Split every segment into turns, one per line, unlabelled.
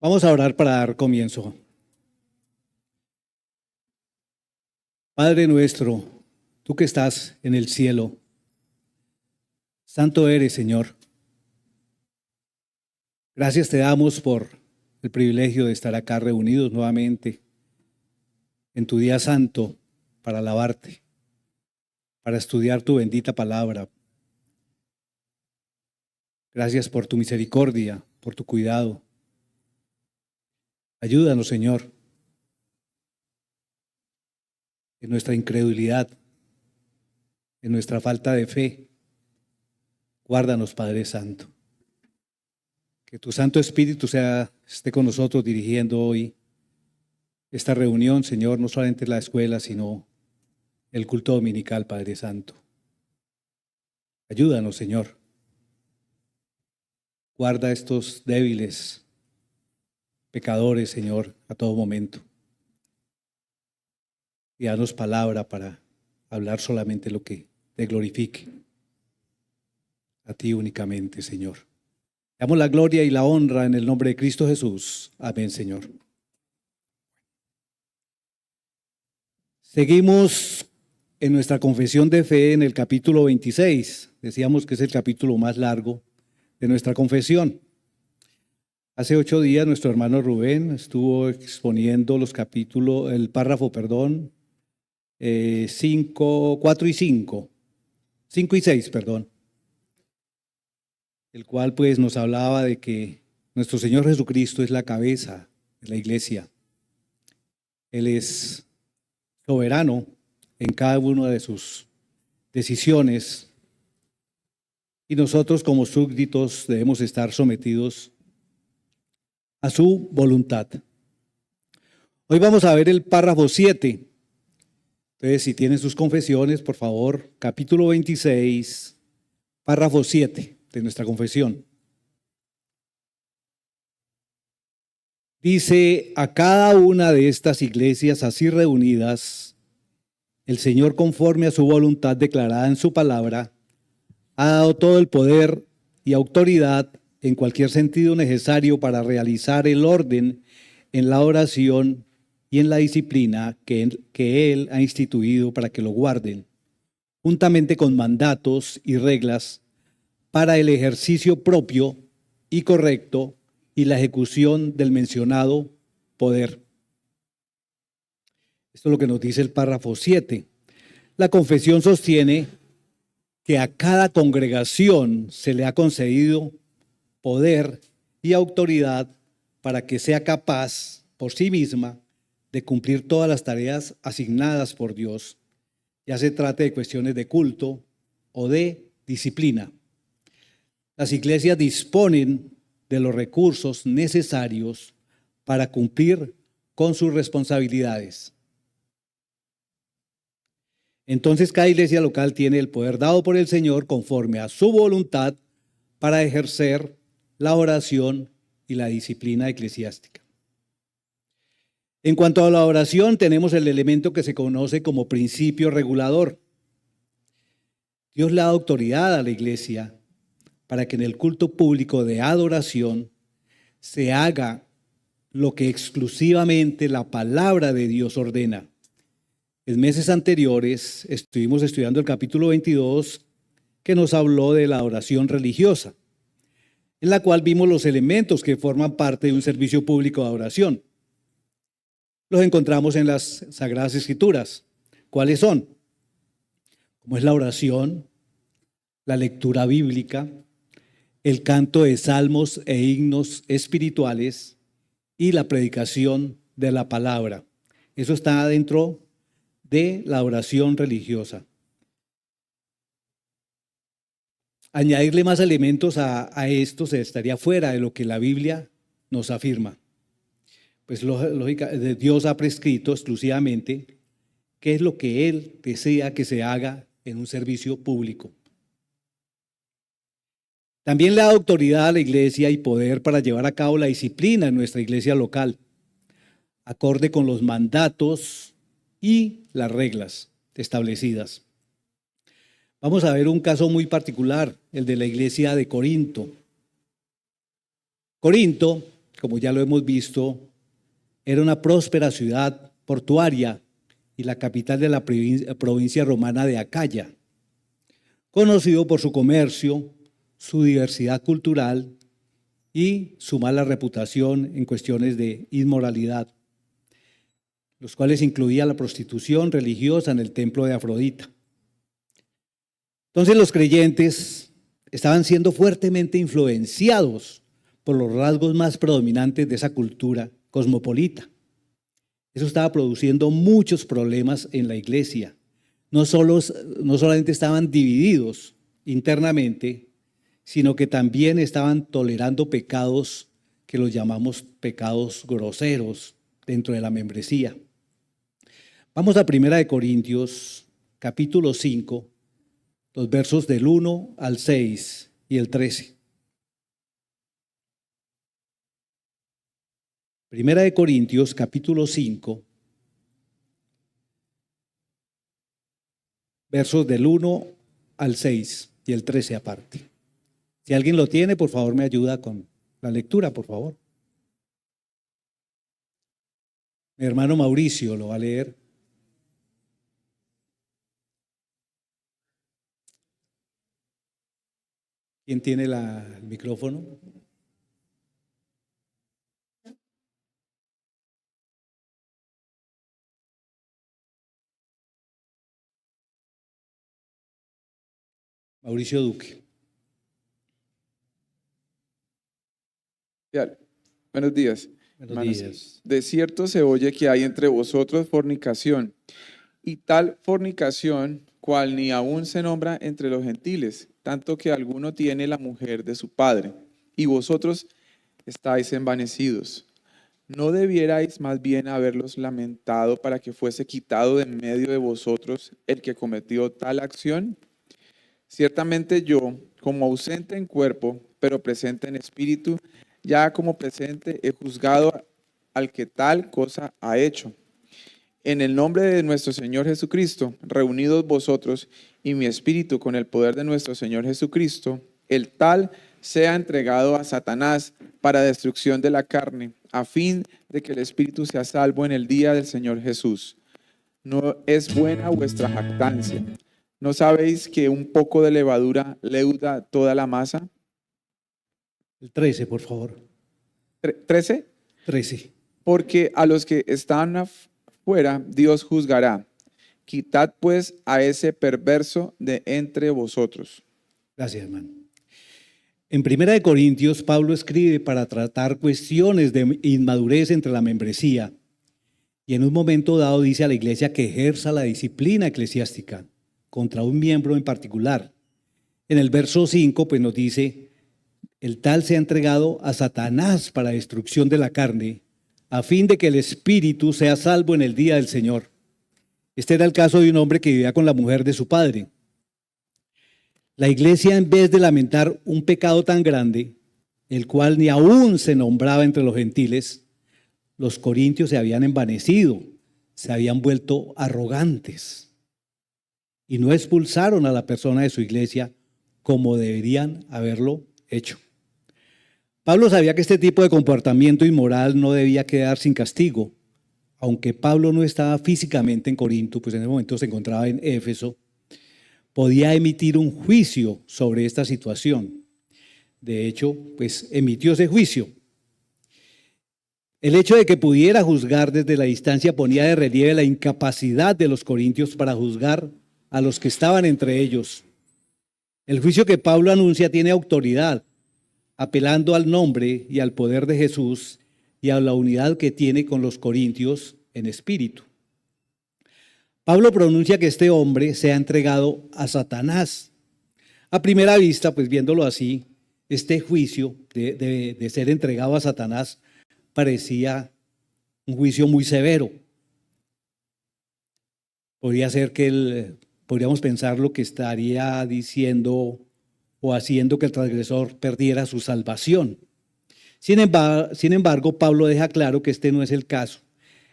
Vamos a orar para dar comienzo. Padre nuestro, tú que estás en el cielo, santo eres, Señor. Gracias te damos por el privilegio de estar acá reunidos nuevamente en tu día santo para alabarte, para estudiar tu bendita palabra. Gracias por tu misericordia, por tu cuidado. Ayúdanos, Señor, en nuestra incredulidad, en nuestra falta de fe. Guárdanos, Padre Santo. Que tu Santo Espíritu esté con nosotros dirigiendo hoy esta reunión, Señor, no solamente la escuela, sino el culto dominical, Padre Santo. Ayúdanos, Señor. Guarda a estos débiles pecadores, Señor, a todo momento. Y danos palabra para hablar solamente lo que te glorifique. A ti únicamente, Señor. Damos la gloria y la honra en el nombre de Cristo Jesús. Amén, Señor. Seguimos en nuestra confesión de fe en el capítulo 26. Decíamos que es el capítulo más largo de nuestra confesión. Hace 8 días nuestro hermano Rubén estuvo exponiendo el párrafo, 4 y 5. 5 y 6, el cual pues nos hablaba de que nuestro Señor Jesucristo es la cabeza de la iglesia. Él es soberano en cada una de sus decisiones y nosotros como súbditos debemos estar sometidos a su voluntad. Hoy vamos a ver el párrafo 7. Entonces, si tienen sus confesiones, por favor, capítulo 26, párrafo 7 de nuestra confesión. Dice: a cada una de estas iglesias así reunidas, el Señor, conforme a su voluntad declarada en su palabra, ha dado todo el poder y autoridad en cualquier sentido necesario para realizar el orden en la oración y en la disciplina que Él ha instituido para que lo guarden, juntamente con mandatos y reglas para el ejercicio propio y correcto y la ejecución del mencionado poder. Esto es lo que nos dice el párrafo 7. La confesión sostiene que a cada congregación se le ha concedido poder y autoridad para que sea capaz por sí misma de cumplir todas las tareas asignadas por Dios, ya se trate de cuestiones de culto o de disciplina. Las iglesias disponen de los recursos necesarios para cumplir con sus responsabilidades. Entonces, cada iglesia local tiene el poder dado por el Señor conforme a su voluntad para ejercer la oración y la disciplina eclesiástica. En cuanto a la oración, tenemos el elemento que se conoce como principio regulador. Dios le da autoridad a la iglesia para que en el culto público de adoración se haga lo que exclusivamente la palabra de Dios ordena. En meses anteriores estuvimos estudiando el capítulo 22, que nos habló de la oración religiosa, en la cual vimos los elementos que forman parte de un servicio público de adoración. Los encontramos en las Sagradas Escrituras. ¿Cuáles son? Como es la oración, la lectura bíblica, el canto de salmos e himnos espirituales y la predicación de la palabra. Eso está dentro de la oración religiosa. Añadirle más elementos a esto se estaría fuera de lo que la Biblia nos afirma. Pues lógica, Dios ha prescrito exclusivamente qué es lo que Él desea que se haga en un servicio público. También le da autoridad a la iglesia y poder para llevar a cabo la disciplina en nuestra iglesia local, acorde con los mandatos y las reglas establecidas. Vamos a ver un caso muy particular, el de la iglesia de Corinto. Corinto, como ya lo hemos visto, era una próspera ciudad portuaria y la capital de la provincia romana de Acaya, conocido por su comercio, su diversidad cultural y su mala reputación en cuestiones de inmoralidad, los cuales incluía la prostitución religiosa en el templo de Afrodita. Entonces los creyentes estaban siendo fuertemente influenciados por los rasgos más predominantes de esa cultura cosmopolita. Eso estaba produciendo muchos problemas en la iglesia. No solamente estaban divididos internamente, sino que también estaban tolerando pecados que los llamamos pecados groseros dentro de la membresía. Vamos a 1 Corintios, capítulo 5, los versos del 1 al 6 y el 13. 1 Corintios, capítulo 5, versos del 1 al 6 y el 13 aparte. Si alguien lo tiene, por favor, me ayuda con la lectura, por favor. Mi hermano Mauricio lo va a leer. ¿Quién tiene el micrófono? Mauricio Duque.
Buenos días.
Buenos días.
De cierto se oye que hay entre vosotros fornicación, y tal fornicación cual ni aún se nombra entre los gentiles, tanto que alguno tiene la mujer de su padre, y vosotros estáis envanecidos. ¿No debierais más bien haberlos lamentado para que fuese quitado de en medio de vosotros el que cometió tal acción? Ciertamente yo, como ausente en cuerpo, pero presente en espíritu, ya como presente he juzgado al que tal cosa ha hecho. En el nombre de nuestro Señor Jesucristo, reunidos vosotros y mi espíritu con el poder de nuestro Señor Jesucristo, el tal sea entregado a Satanás para destrucción de la carne, a fin de que el espíritu sea salvo en el día del Señor Jesús. No es buena vuestra jactancia. ¿No sabéis que un poco de levadura leuda toda la masa?
El 13, por favor.
¿13?
13.
Porque a los que están afuera Dios juzgará. Quitad pues a ese perverso de entre vosotros.
Gracias, hermano. En 1 Corintios, Pablo escribe para tratar cuestiones de inmadurez entre la membresía y en un momento dado dice a la iglesia que ejerza la disciplina eclesiástica contra un miembro en particular. En el verso 5 pues nos dice: el tal se ha entregado a Satanás para destrucción de la carne, a fin de que el espíritu sea salvo en el día del Señor. Este era el caso de un hombre que vivía con la mujer de su padre. La iglesia, en vez de lamentar un pecado tan grande, el cual ni aún se nombraba entre los gentiles, los corintios se habían envanecido, se habían vuelto arrogantes y no expulsaron a la persona de su iglesia como deberían haberlo hecho. Pablo sabía que este tipo de comportamiento inmoral no debía quedar sin castigo. Aunque Pablo no estaba físicamente en Corinto, pues en ese momento se encontraba en Éfeso, podía emitir un juicio sobre esta situación. De hecho, pues emitió ese juicio. El hecho de que pudiera juzgar desde la distancia ponía de relieve la incapacidad de los corintios para juzgar a los que estaban entre ellos. El juicio que Pablo anuncia tiene autoridad, apelando al nombre y al poder de Jesús y a la unidad que tiene con los corintios en espíritu. Pablo pronuncia que este hombre se ha entregado a Satanás. A primera vista, pues viéndolo así, este juicio de ser entregado a Satanás parecía un juicio muy severo. Podría ser que podríamos pensar lo que estaría diciendo o haciendo que el transgresor perdiera su salvación. Sin embargo, Pablo deja claro que este no es el caso.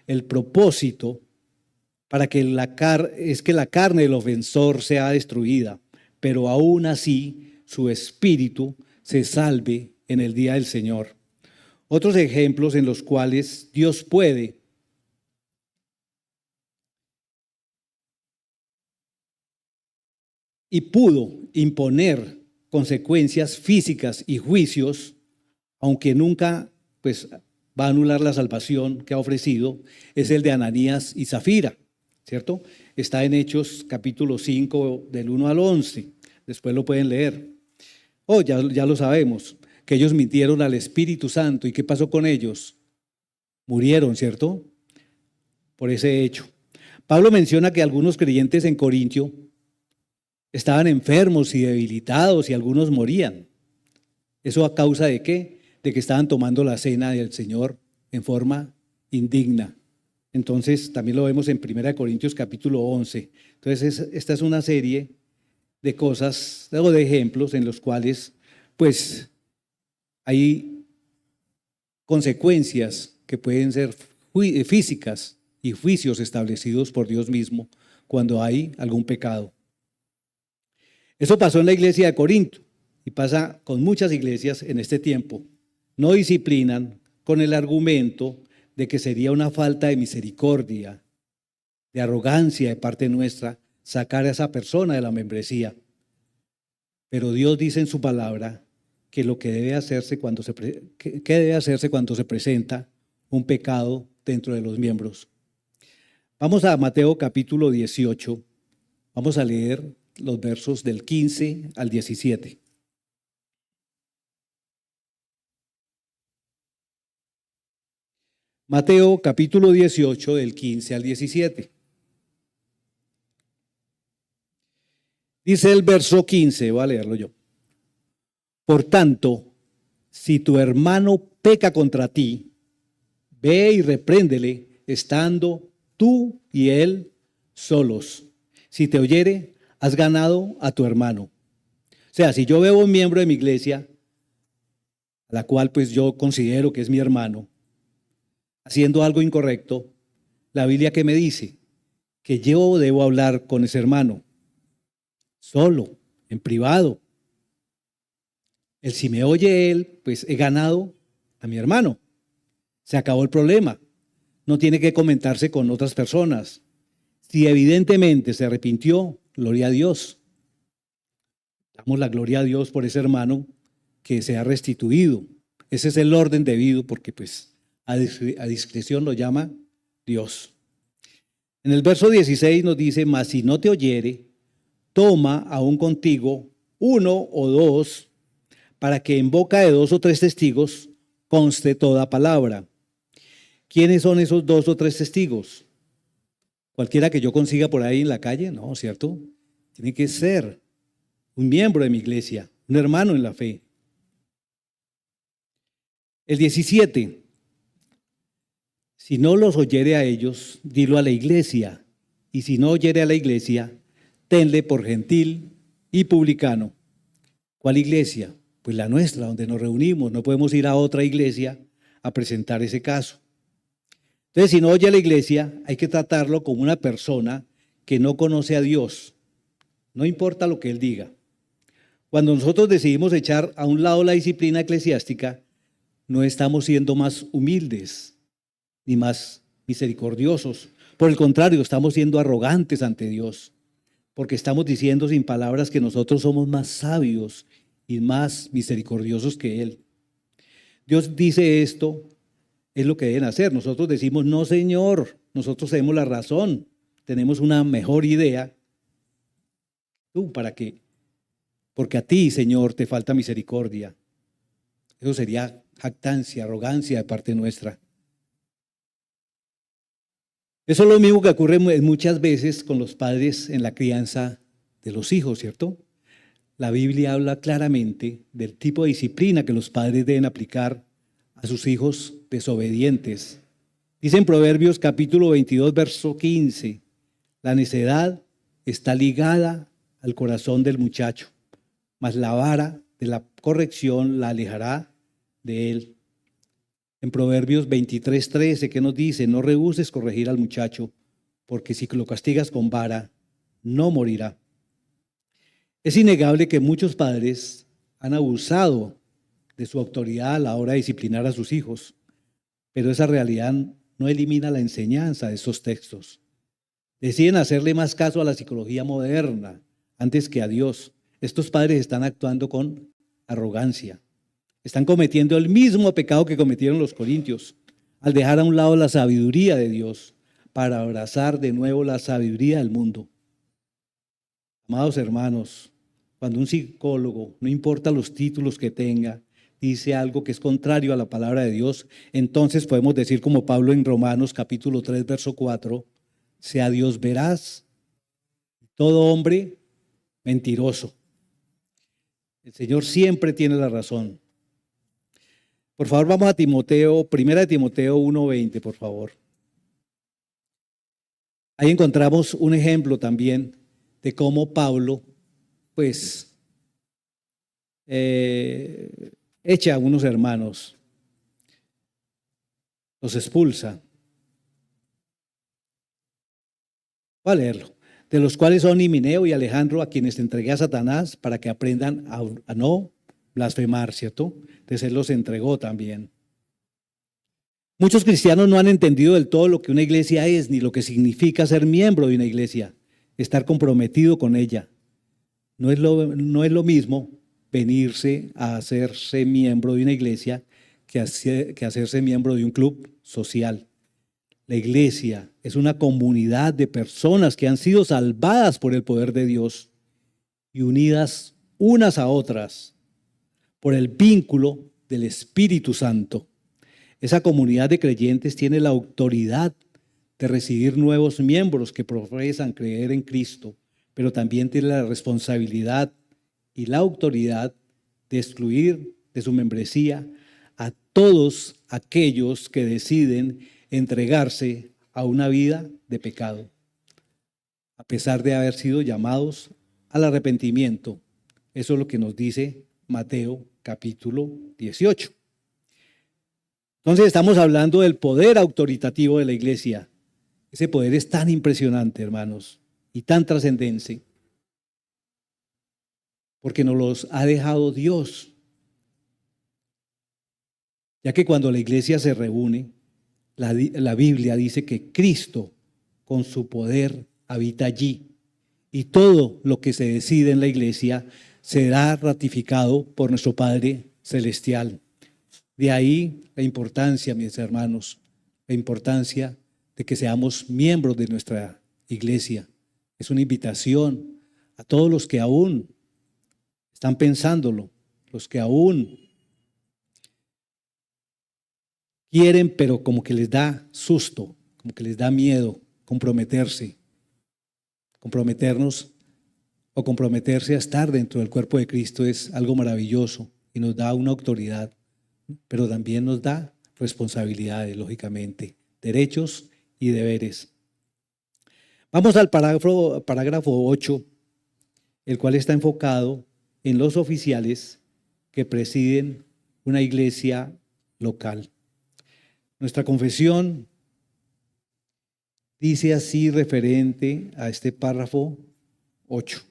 El propósito es que la carne del ofensor sea destruida, pero aún así su espíritu se salve en el día del Señor. Otros ejemplos en los cuales Dios puede y pudo imponer consecuencias físicas y juicios, aunque nunca pues, va a anular la salvación que ha ofrecido, es el de Ananías y Zafira, ¿cierto? Está en Hechos capítulo 5 del 1 al 11, después lo pueden leer. Ya lo sabemos, que ellos mintieron al Espíritu Santo. ¿Y qué pasó con ellos? Murieron, ¿cierto? Por ese hecho. Pablo menciona que algunos creyentes en Corintio estaban enfermos y debilitados y algunos morían. ¿Eso a causa de qué? De que estaban tomando la cena del Señor en forma indigna. Entonces, también lo vemos en 1 Corintios capítulo 11. Entonces, esta es una serie de cosas o de ejemplos en los cuales, pues, hay consecuencias que pueden ser físicas y juicios establecidos por Dios mismo cuando hay algún pecado. Eso pasó en la iglesia de Corinto y pasa con muchas iglesias en este tiempo. No disciplinan con el argumento de que sería una falta de misericordia, de arrogancia de parte nuestra, sacar a esa persona de la membresía. Pero Dios dice en su palabra que lo que debe hacerse cuando se presenta un pecado dentro de los miembros. Vamos a Mateo capítulo 18. Vamos a leer los versos del 15 al 17. Mateo capítulo 18 del 15 al 17. Dice el verso 15, voy a leerlo yo. Por tanto, si tu hermano peca contra ti, ve y repréndele, estando tú y él solos. Si te oyere, has ganado a tu hermano. O sea, si yo veo a un miembro de mi iglesia, a la cual pues yo considero que es mi hermano, haciendo algo incorrecto, la Biblia que me dice que yo debo hablar con ese hermano, solo, en privado. Si me oye él, pues he ganado a mi hermano. Se acabó el problema. No tiene que comentarse con otras personas. Si evidentemente se arrepintió, gloria a Dios. Damos la gloria a Dios por ese hermano que se ha restituido. Ese es el orden debido porque pues a discreción lo llama Dios. En el verso 16 nos dice, mas si no te oyere, toma aún contigo uno o dos, para que en boca de 2 o 3 testigos conste toda palabra. ¿Quiénes son esos 2 o 3 testigos? Cualquiera que yo consiga por ahí en la calle, no, ¿cierto? Tiene que ser un miembro de mi iglesia, un hermano en la fe. El 17, si no los oyere a ellos, dilo a la iglesia, y si no oyere a la iglesia, tenle por gentil y publicano. ¿Cuál iglesia? Pues la nuestra, donde nos reunimos. No podemos ir a otra iglesia a presentar ese caso. Entonces, si no oye a la iglesia, hay que tratarlo como una persona que no conoce a Dios. No importa lo que él diga. Cuando nosotros decidimos echar a un lado la disciplina eclesiástica, no estamos siendo más humildes ni más misericordiosos. Por el contrario, estamos siendo arrogantes ante Dios, porque estamos diciendo sin palabras que nosotros somos más sabios y más misericordiosos que Él. Dios dice esto, es lo que deben hacer. Nosotros decimos, no Señor, nosotros tenemos la razón, tenemos una mejor idea. ¿Para qué? Porque a ti, Señor, te falta misericordia. Eso sería jactancia, arrogancia de parte nuestra. Eso es lo mismo que ocurre muchas veces con los padres en la crianza de los hijos, ¿cierto? La Biblia habla claramente del tipo de disciplina que los padres deben aplicar a sus hijos desobedientes. Dice en Proverbios capítulo 22, verso 15, la necedad está ligada al corazón del muchacho, mas la vara de la corrección la alejará de él. En Proverbios 23:13, ¿qué nos dice? No rehúses corregir al muchacho, porque si lo castigas con vara, no morirá. Es innegable que muchos padres han abusado de su autoridad a la hora de disciplinar a sus hijos, pero esa realidad no elimina la enseñanza de esos textos. Deciden hacerle más caso a la psicología moderna antes que a Dios. Estos padres están actuando con arrogancia. Están cometiendo el mismo pecado que cometieron los corintios, al dejar a un lado la sabiduría de Dios para abrazar de nuevo la sabiduría del mundo. Amados hermanos, cuando un psicólogo, no importa los títulos que tenga, dice algo que es contrario a la palabra de Dios, entonces podemos decir como Pablo en Romanos capítulo 3, verso 4, sea Dios veraz, todo hombre mentiroso. El Señor siempre tiene la razón. Por favor, vamos a Timoteo, 1 Timoteo 1:20, por favor. Ahí encontramos un ejemplo también de cómo Pablo, pues, echa a unos hermanos, los expulsa. Voy a leerlo. De los cuales son Himeneo y Alejandro, a quienes entregué a Satanás para que aprendan a no blasfemar, ¿cierto? Entonces él los entregó también. Muchos cristianos no han entendido del todo lo que una iglesia es, ni lo que significa ser miembro de una iglesia, estar comprometido con ella. No es lo mismo venirse a hacerse miembro de una iglesia que hacerse miembro de un club social. La iglesia es una comunidad de personas que han sido salvadas por el poder de Dios y unidas unas a otras por el vínculo del Espíritu Santo. Esa comunidad de creyentes tiene la autoridad de recibir nuevos miembros que profesan creer en Cristo, pero también tiene la responsabilidad y la autoridad de excluir de su membresía a todos aquellos que deciden entregarse a una vida de pecado, a pesar de haber sido llamados al arrepentimiento. Eso es lo que nos dice Mateo capítulo 18. Entonces estamos hablando del poder autoritativo de la iglesia. Ese poder es tan impresionante, hermanos, y tan trascendente, porque nos los ha dejado Dios. Ya que cuando la iglesia se reúne, la Biblia dice que Cristo con su poder habita allí, y todo lo que se decide en la iglesia será ratificado por nuestro Padre Celestial. De ahí la importancia, mis hermanos, la importancia de que seamos miembros de nuestra iglesia. Es una invitación a todos los que aún están pensándolo, los que aún quieren, pero como que les da susto, como que les da miedo comprometernos o comprometerse a estar dentro del cuerpo de Cristo es algo maravilloso y nos da una autoridad, pero también nos da responsabilidades, lógicamente, derechos y deberes. Vamos al parágrafo 8, el cual está enfocado en los oficiales que presiden una iglesia local. Nuestra confesión dice así referente a este párrafo 8.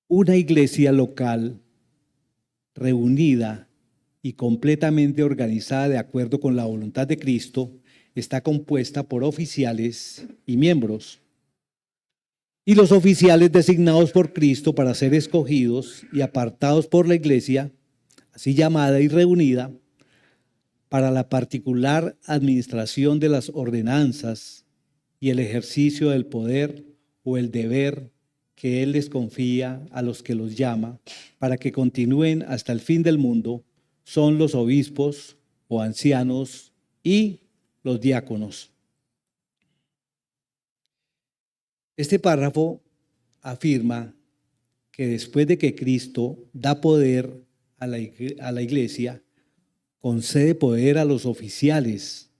Una iglesia local reunida y completamente organizada de acuerdo con la voluntad de Cristo está compuesta por oficiales y miembros. Y los oficiales designados por Cristo para ser escogidos y apartados por la iglesia, así llamada y reunida, para la particular administración de las ordenanzas y el ejercicio del poder o el deber que Él les confía a los que los llama, para que continúen hasta el fin del mundo, son los obispos o ancianos y los diáconos. Este párrafo afirma que después de que Cristo da poder a la iglesia, concede poder a los oficiales,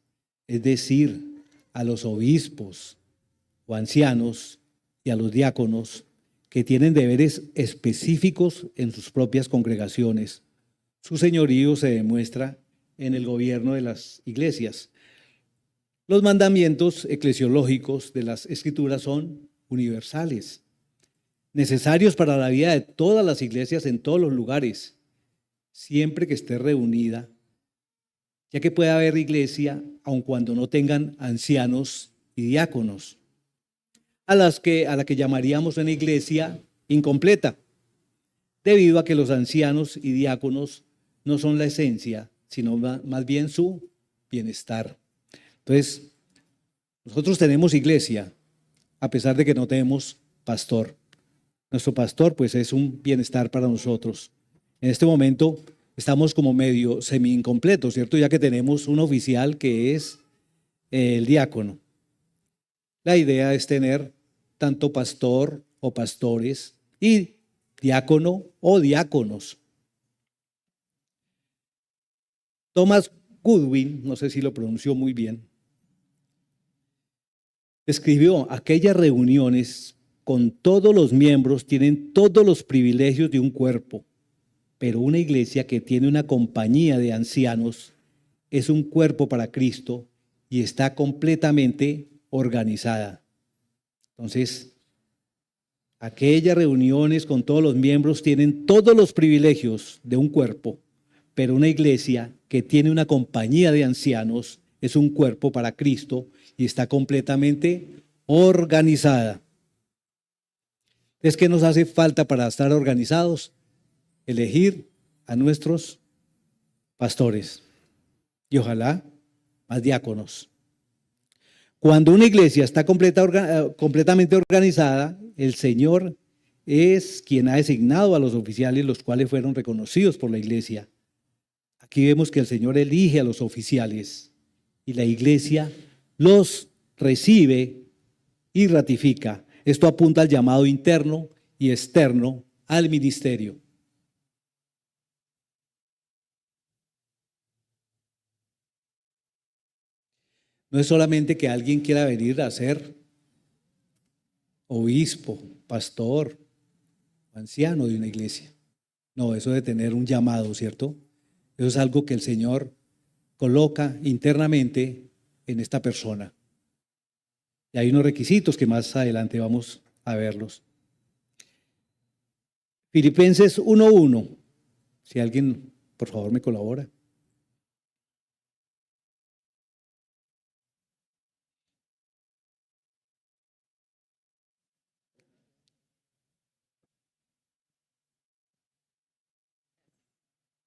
es decir, a los obispos o ancianos y a los diáconos, que tienen deberes específicos en sus propias congregaciones. Su señorío se demuestra en el gobierno de las iglesias. Los mandamientos eclesiológicos de las Escrituras son universales, necesarios para la vida de todas las iglesias en todos los lugares, siempre que esté reunida, ya que puede haber iglesia aun cuando no tengan ancianos y diáconos, a la que llamaríamos una iglesia incompleta, debido a que los ancianos y diáconos no son la esencia, sino más bien su bienestar. Entonces, nosotros tenemos iglesia, a pesar de que no tenemos pastor. Nuestro pastor, pues, es un bienestar para nosotros. En este momento estamos como medio semi-incompletos, ¿cierto? Ya que tenemos un oficial que es el diácono. La idea es tener tanto pastor o pastores y diácono o diáconos. Thomas Goodwin, no sé si lo pronunció muy bien, escribió: aquellas reuniones con todos los miembros tienen todos los privilegios de un cuerpo, pero una iglesia que tiene una compañía de ancianos es un cuerpo para Cristo y está completamente organizada. Entonces, aquellas reuniones con todos los miembros tienen todos los privilegios de un cuerpo, pero una iglesia que tiene una compañía de ancianos es un cuerpo para Cristo y está completamente organizada. ¿Qué nos hace falta para estar organizados? Elegir a nuestros pastores y ojalá más diáconos. Cuando una iglesia está completamente organizada, el Señor es quien ha designado a los oficiales, los cuales fueron reconocidos por la iglesia. Aquí vemos que el Señor elige a los oficiales y la iglesia los recibe y ratifica. Esto apunta al llamado interno y externo al ministerio. No es solamente que alguien quiera venir a ser obispo, pastor, anciano de una iglesia. No, eso de tener un llamado, ¿cierto? Eso es algo que el Señor coloca internamente en esta persona. Y hay unos requisitos que más adelante vamos a verlos. Filipenses 1:1. Si alguien, por favor, me colabora.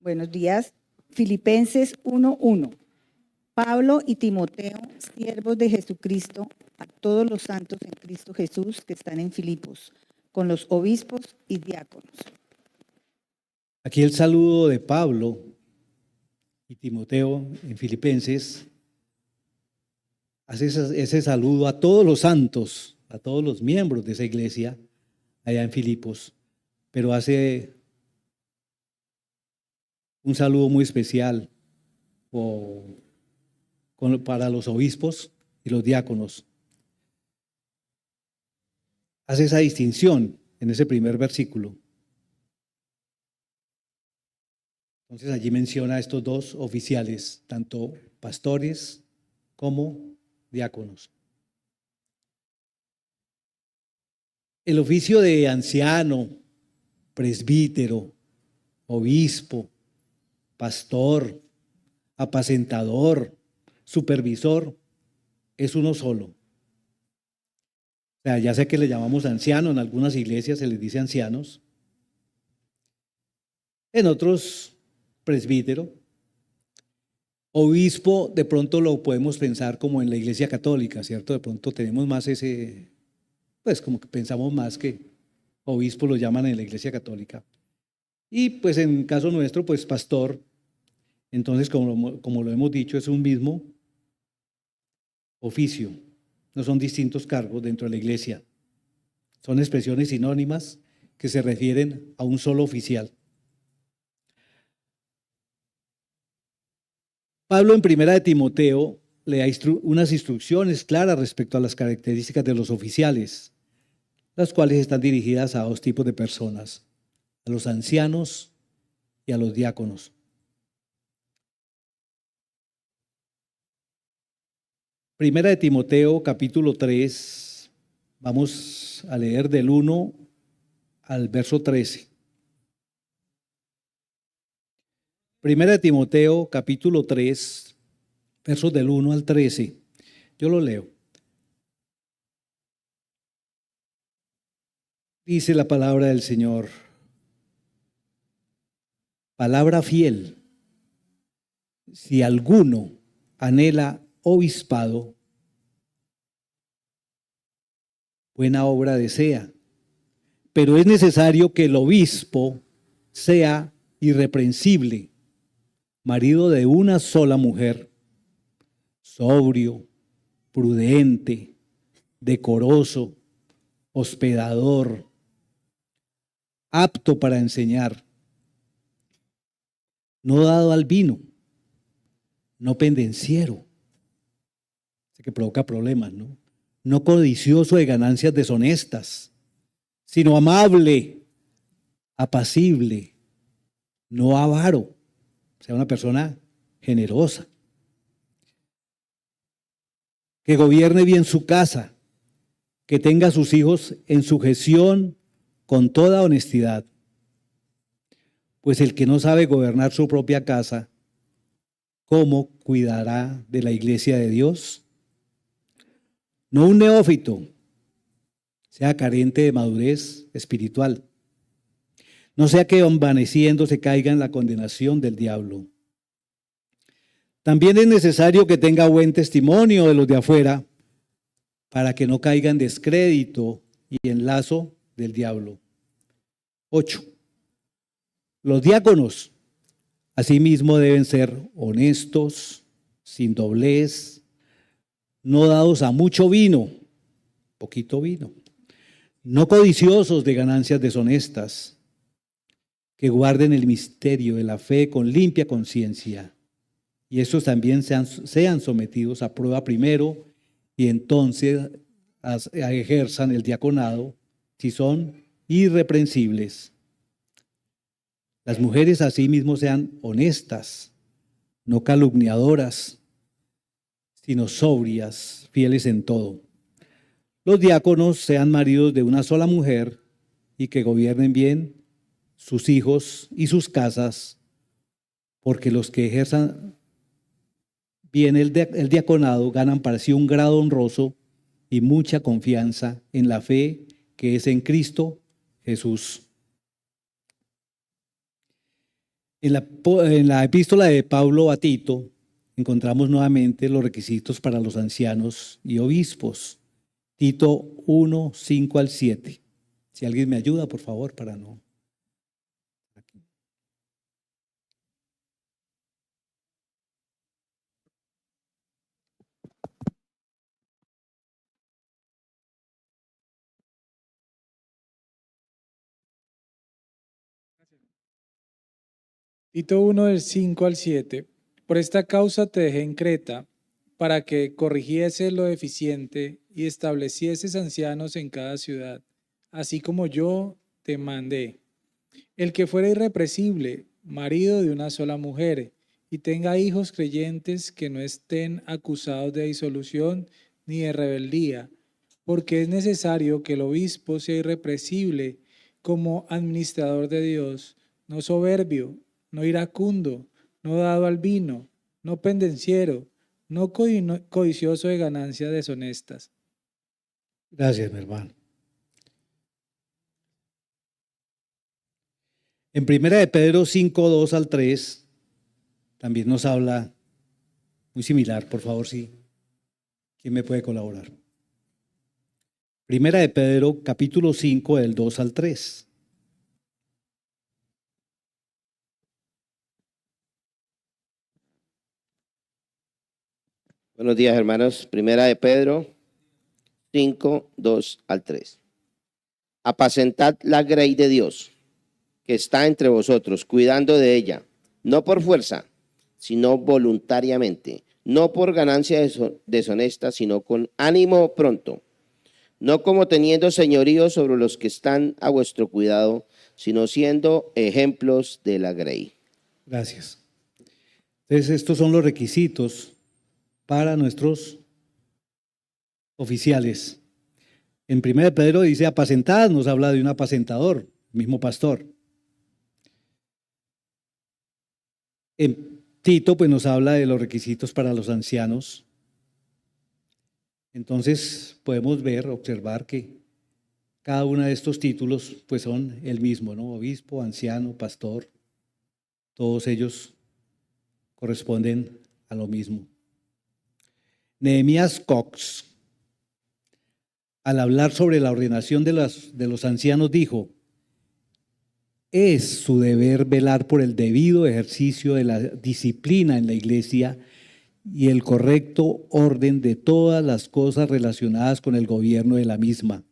Buenos días. Filipenses 1:1. Pablo y Timoteo, siervos de Jesucristo, a todos los santos en Cristo Jesús que están en Filipos, con los obispos y diáconos.
Aquí el saludo de Pablo y Timoteo en Filipenses hace ese saludo a todos los santos, a todos los miembros de esa iglesia allá en Filipos, pero hace un saludo muy especial para los obispos y los diáconos. Hace esa distinción en ese primer versículo. Entonces allí menciona a estos dos oficiales, tanto pastores como diáconos. El oficio de anciano, presbítero, obispo, pastor, apacentador, supervisor, es uno solo. O sea, ya sé que le llamamos anciano, en algunas iglesias se les dice ancianos, en otros presbítero. Obispo, de pronto lo podemos pensar como en la iglesia católica, ¿cierto? De pronto tenemos más ese, pues como que pensamos más que obispo lo llaman en la iglesia católica. Y pues en caso nuestro, pues pastor. Entonces, como lo hemos dicho, es un mismo oficio, no son distintos cargos dentro de la iglesia. Son expresiones sinónimas que se refieren a un solo oficial. Pablo en Primera de Timoteo le da unas instrucciones claras respecto a las características de los oficiales. las cuales están dirigidas a dos tipos de personas, a los ancianos y a los diáconos. Primera de Timoteo, capítulo 3, vamos a leer del 1 al verso 13. Primera de Timoteo, capítulo 3, versos del 1 al 13. Yo lo leo. Dice la palabra del Señor. Palabra fiel. Si alguno anhela obispado, buena obra desea, pero es necesario que el obispo sea irreprensible, marido de una sola mujer, sobrio, prudente, decoroso, hospedador, apto para enseñar, no dado al vino, no pendenciero, que provoca problemas, ¿no? No codicioso de ganancias deshonestas, sino amable, apacible, no avaro, o sea, una persona generosa, que gobierne bien su casa, que tenga a sus hijos en sujeción con toda honestidad. Pues el que no sabe gobernar su propia casa, ¿cómo cuidará de la iglesia de Dios? No un neófito, sea carente de madurez espiritual. No sea que envaneciéndose caiga en la condenación del diablo. También es necesario que tenga buen testimonio de los de afuera, para que no caiga en descrédito y en lazo del diablo. 8. Los diáconos, asimismo, deben ser honestos, sin doblez, no dados a mucho vino, poquito vino, no codiciosos de ganancias deshonestas, que guarden el misterio de la fe con limpia conciencia, y estos también sean sometidos a prueba primero, y entonces ejerzan el diaconado si son irreprensibles. Las mujeres asimismo sean honestas, no calumniadoras, sino sobrias, fieles en todo. Los diáconos sean maridos de una sola mujer y que gobiernen bien sus hijos y sus casas, porque los que ejerzan bien el diaconado ganan para sí un grado honroso y mucha confianza en la fe que es en Cristo Jesús. En la epístola de Pablo a Tito encontramos nuevamente los requisitos para los ancianos y obispos. Tito 1, 5 al 7. Si alguien me ayuda, por favor, para no.
Tito 1 del 5 al 7. Por esta causa te dejé en Creta, para que corrigiese lo deficiente y establecieses ancianos en cada ciudad, así como yo te mandé. El que fuera irrepresible, marido de una sola mujer, y tenga hijos creyentes que no estén acusados de disolución ni de rebeldía, porque es necesario que el obispo sea irrepresible como administrador de Dios, no soberbio, no iracundo, no dado al vino, no pendenciero, no codicioso de ganancias deshonestas.
Gracias, mi hermano. En primera de Pedro 5, 2 al 3, también nos habla muy similar, por favor, sí. ¿Quién me puede colaborar? Primera de Pedro, capítulo 5, del 2 al 3.
Buenos días, hermanos. Primera de Pedro 5, 2 al 3. Apacentad la grey de Dios, que está entre vosotros, cuidando de ella, no por fuerza, sino voluntariamente, no por ganancia deshonesta, sino con ánimo pronto, no como teniendo señorío sobre los que están a vuestro cuidado, sino siendo ejemplos de la grey.
Gracias. Entonces, estos son los requisitos para nuestros oficiales. En 1 Pedro dice apacentad, nos habla de un apacentador, mismo pastor. En Tito, pues nos habla de los requisitos para los ancianos. Entonces, podemos ver, observar que cada uno de estos títulos, pues son el mismo, ¿no? Obispo, anciano, pastor, todos ellos corresponden a lo mismo. Nehemías Cox, al hablar sobre la ordenación de los ancianos, dijo: es su deber velar por el debido ejercicio de la disciplina en la iglesia y el correcto orden de todas las cosas relacionadas con el gobierno de la misma.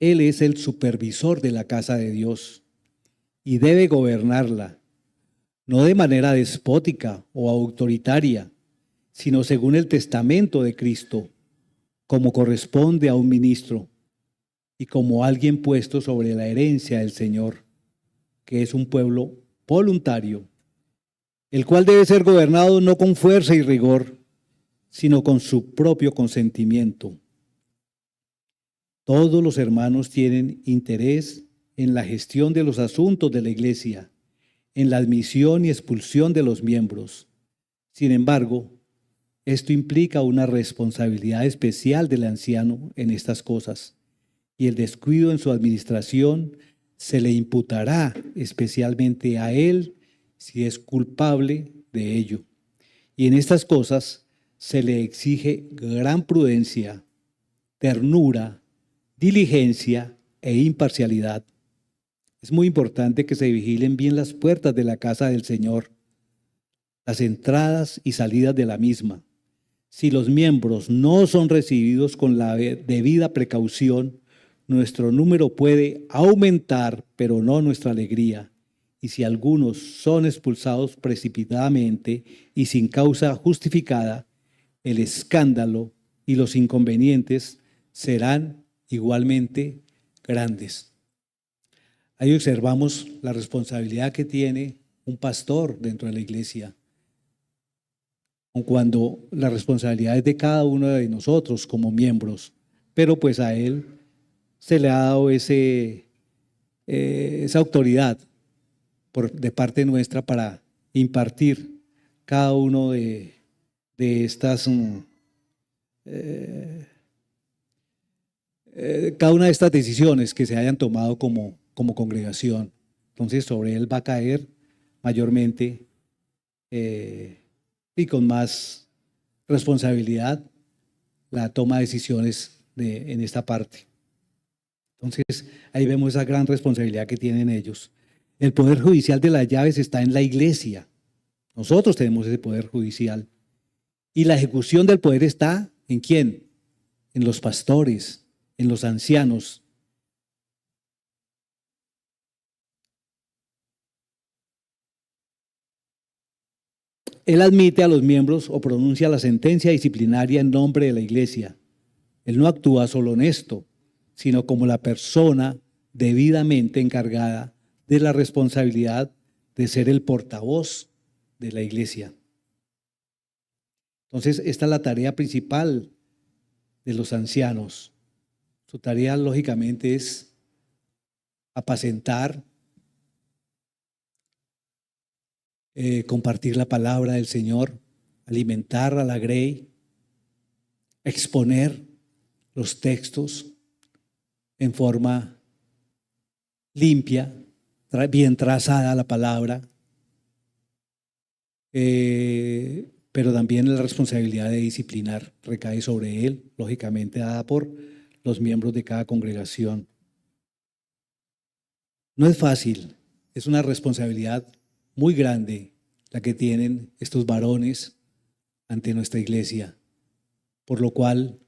Él es el supervisor de la casa de Dios y debe gobernarla, no de manera despótica o autoritaria, sino según el testamento de Cristo, como corresponde a un ministro y como alguien puesto sobre la herencia del Señor, que es un pueblo voluntario, el cual debe ser gobernado no con fuerza y rigor, sino con su propio consentimiento. Todos los hermanos tienen interés en la gestión de los asuntos de la iglesia, en la admisión y expulsión de los miembros. Sin embargo, esto implica una responsabilidad especial del anciano en estas cosas, y el descuido en su administración se le imputará especialmente a él si es culpable de ello. Y en estas cosas se le exige gran prudencia, ternura, diligencia e imparcialidad. Es muy importante que se vigilen bien las puertas de la casa del Señor, las entradas y salidas de la misma. Si los miembros no son recibidos con la debida precaución, nuestro número puede aumentar, pero no nuestra alegría. Y si algunos son expulsados precipitadamente y sin causa justificada, el escándalo y los inconvenientes serán igualmente grandes. Ahí observamos la responsabilidad que tiene un pastor dentro de la iglesia, cuando la responsabilidad es de cada uno de nosotros como miembros, pero pues a él se le ha dado esa autoridad de parte nuestra para impartir cada uno de estas cada una de estas decisiones que se hayan tomado como congregación. Entonces sobre él va a caer mayormente y con más responsabilidad la toma de decisiones en esta parte. Entonces ahí vemos esa gran responsabilidad que tienen ellos. El poder judicial de las llaves está en la iglesia. Nosotros tenemos ese poder judicial. Y la ejecución del poder está ¿en quién? En los pastores, en los ancianos. Él admite a los miembros o pronuncia la sentencia disciplinaria en nombre de la iglesia. Él no actúa solo en esto, sino como la persona debidamente encargada de la responsabilidad de ser el portavoz de la iglesia. Entonces, esta es la tarea principal de los ancianos. Su tarea, lógicamente, es apacentar, compartir la palabra del Señor, alimentar a la grey, exponer los textos en forma limpia, bien trazada la palabra, pero también la responsabilidad de disciplinar recae sobre él, lógicamente dada por los miembros de cada congregación. No es fácil, es una responsabilidad muy grande la que tienen estos varones ante nuestra iglesia, por lo cual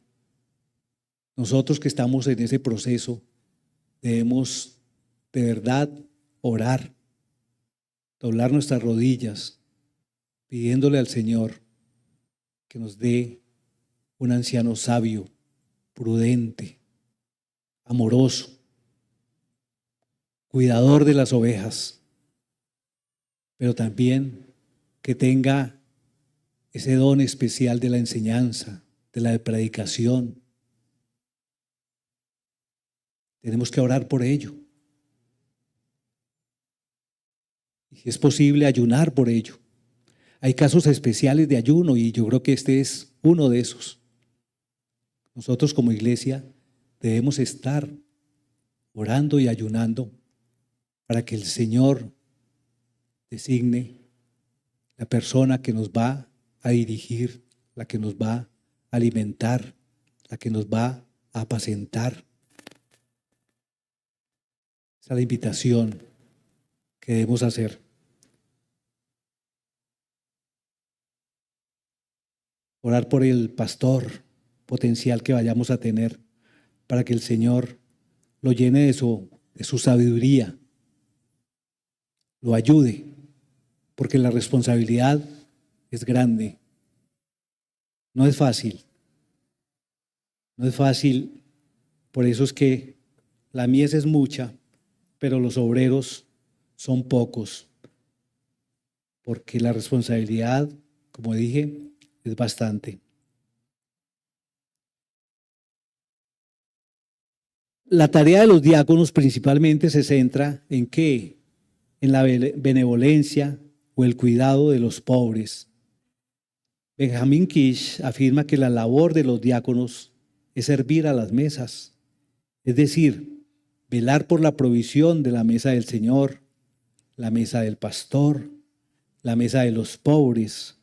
nosotros que estamos en ese proceso debemos de verdad orar, doblar nuestras rodillas, pidiéndole al Señor que nos dé un anciano sabio, prudente, amoroso, cuidador de las ovejas, pero también que tenga ese don especial de la enseñanza, de la predicación. Tenemos que orar por ello. Y si es posible, ayunar por ello. Hay casos especiales de ayuno y yo creo que este es uno de esos. Nosotros como iglesia debemos estar orando y ayunando para que el Señor designe la persona que nos va a dirigir, la que nos va a alimentar, la que nos va a apacentar. Esa es la invitación que debemos hacer. Orar por el pastor potencial que vayamos a tener para que el Señor lo llene de su sabiduría, lo ayude, porque la responsabilidad es grande. No es fácil. No es fácil, por eso es que la mies es mucha, pero los obreros son pocos, porque la responsabilidad, como dije, es bastante. La tarea de los diáconos principalmente se centra en qué, en la benevolencia o el cuidado de los pobres. Benjamín Kish afirma que la labor de los diáconos es servir a las mesas, es decir, velar por la provisión de la mesa del Señor, la mesa del pastor, la mesa de los pobres,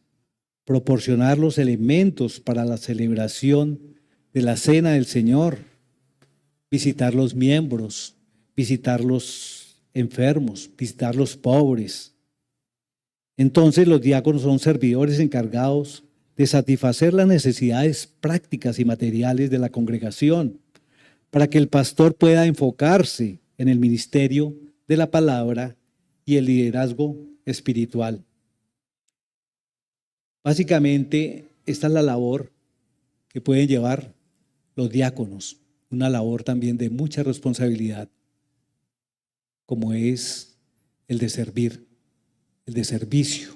proporcionar los elementos para la celebración de la cena del Señor, visitar los miembros, visitar los enfermos, visitar los pobres. Entonces los diáconos son servidores encargados de satisfacer las necesidades prácticas y materiales de la congregación, para que el pastor pueda enfocarse en el ministerio de la palabra y el liderazgo espiritual. Básicamente, esta es la labor que pueden llevar los diáconos, una labor también de mucha responsabilidad, como es el de servir, el de servicio.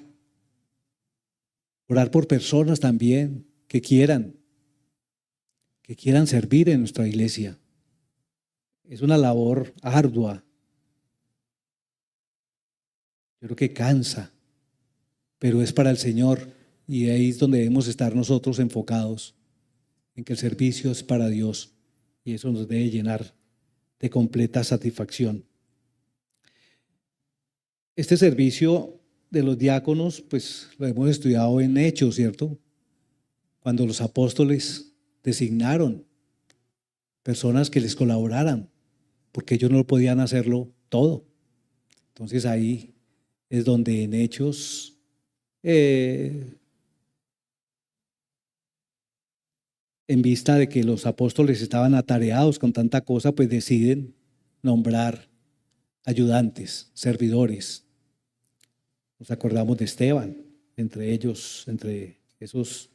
Orar por personas también que quieran servir en nuestra iglesia. Es una labor ardua. Yo creo que cansa, pero es para el Señor. Y ahí es donde debemos estar nosotros enfocados, en que el servicio es para Dios y eso nos debe llenar de completa satisfacción. Este servicio de los diáconos, pues lo hemos estudiado en Hechos, ¿cierto? Cuando los apóstoles designaron personas que les colaboraran, porque ellos no podían hacerlo todo. Entonces ahí es donde en Hechos en vista de que los apóstoles estaban atareados con tanta cosa, pues deciden nombrar ayudantes, servidores. Nos acordamos de Esteban, entre ellos, entre esos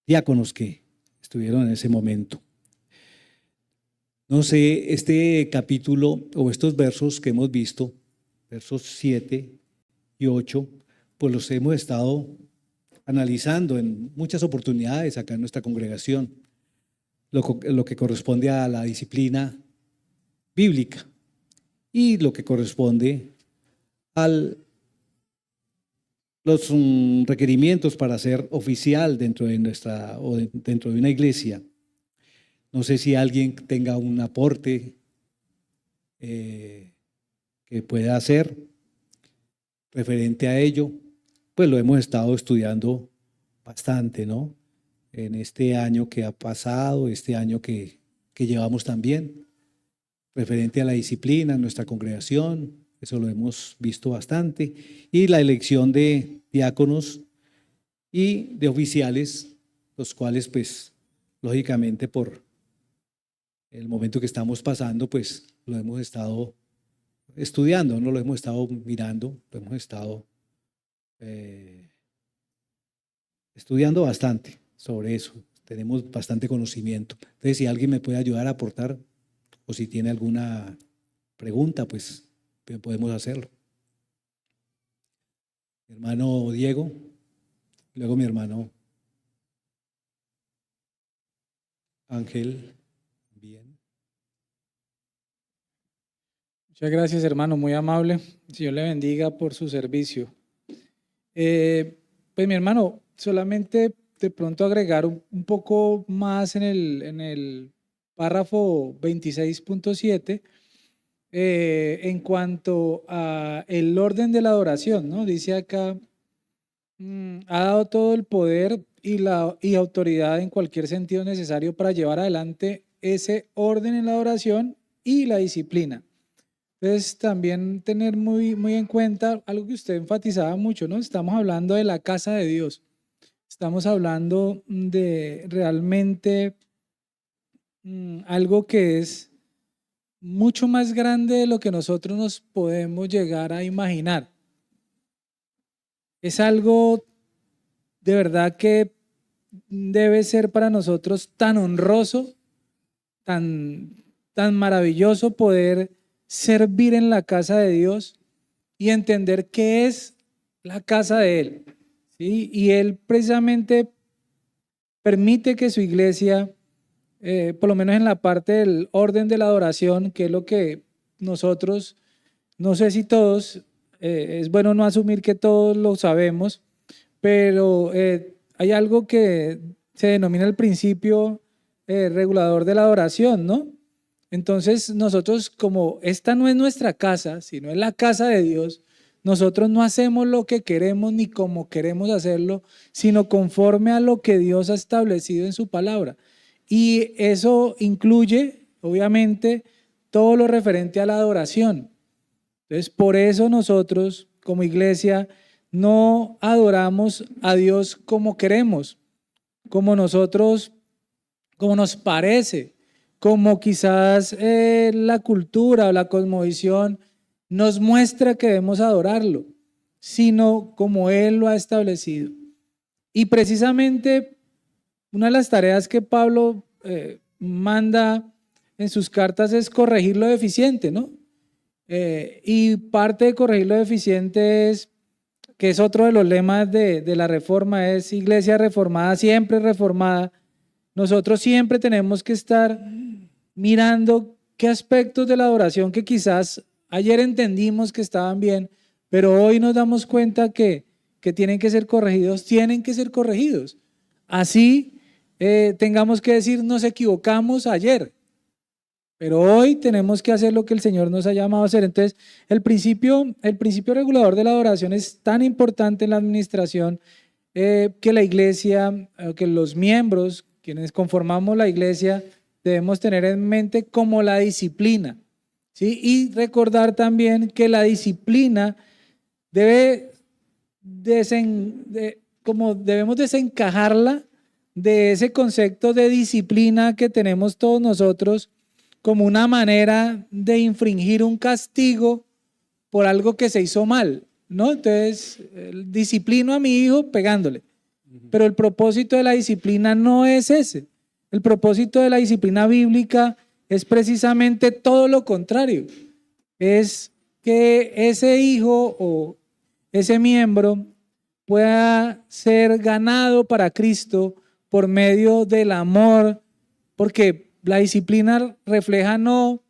diáconos que estuvieron en ese momento. No sé, este capítulo o estos versos que hemos visto, versos 7 y 8, pues los hemos estado analizando en muchas oportunidades acá en nuestra congregación, lo que corresponde a la disciplina bíblica y lo que corresponde a los requerimientos para ser oficial dentro de dentro de una iglesia. No sé si alguien tenga un aporte que pueda hacer referente a ello. Pues lo hemos estado estudiando bastante, ¿no? En este año que ha pasado, este año que llevamos también, referente a la disciplina en nuestra congregación, eso lo hemos visto bastante, y la elección de diáconos y de oficiales, los cuales pues lógicamente por el momento que estamos pasando, pues lo hemos estado estudiando, no lo hemos estado mirando, lo hemos estado estudiando bastante sobre eso. Tenemos bastante conocimiento. Entonces, si alguien me puede ayudar a aportar o si tiene alguna pregunta, pues podemos hacerlo. Mi hermano Diego, luego mi hermano Ángel. Bien.
Muchas gracias, hermano, muy amable. Dios le bendiga por su servicio. Pues mi hermano, solamente de pronto agregar un poco más en el párrafo 26.7 en cuanto a el orden de la adoración, ¿no? Dice acá, ha dado todo el poder y autoridad en cualquier sentido necesario para llevar adelante ese orden en la adoración y la disciplina. Entonces, también tener muy en cuenta algo que usted enfatizaba mucho, ¿no? Estamos hablando de la casa de Dios. Estamos hablando de realmente algo que es mucho más grande de lo que nosotros nos podemos llegar a imaginar. Es algo de verdad que debe ser para nosotros tan honroso, tan maravilloso poder servir en la casa de Dios y entender qué es la casa de Él, ¿sí? Y Él precisamente permite que su iglesia, por lo menos en la parte del orden de la adoración, que es lo que nosotros, no sé si todos, es bueno no asumir que todos lo sabemos, pero hay algo que se denomina el principio regulador de la adoración, ¿no? Entonces nosotros, como esta no es nuestra casa, sino es la casa de Dios, nosotros no hacemos lo que queremos ni como queremos hacerlo, sino conforme a lo que Dios ha establecido en su palabra. Y eso incluye, obviamente, todo lo referente a la adoración. Entonces, por eso nosotros, como iglesia, no adoramos a Dios como queremos, como nosotros, como nos parece, como quizás la cultura o la cosmovisión nos muestra que debemos adorarlo, sino como Él lo ha establecido. Y precisamente una de las tareas que Pablo manda en sus cartas es corregir lo deficiente, ¿no? Y parte de corregir lo deficiente es, que es otro de los lemas de la reforma, es iglesia reformada, siempre reformada. Nosotros siempre tenemos que estar mirando qué aspectos de la adoración que quizás ayer entendimos que estaban bien, pero hoy nos damos cuenta que tienen que ser corregidos, tienen que ser corregidos. Así tengamos que decir, nos equivocamos ayer, pero hoy tenemos que hacer lo que el Señor nos ha llamado a hacer. Entonces, el principio regulador de la adoración es tan importante en la administración que la iglesia, que los miembros, quienes conformamos la iglesia, debemos tener en mente como la disciplina, ¿sí? Y recordar también que la disciplina debemos desencajarla de ese concepto de disciplina que tenemos todos nosotros como una manera de infringir un castigo por algo que se hizo mal, ¿no? Entonces, disciplino a mi hijo pegándole, pero el propósito de la disciplina no es ese. El propósito de la disciplina bíblica es precisamente todo lo contrario. Es que ese hijo o ese miembro pueda ser ganado para Cristo por medio del amor, porque la disciplina refleja no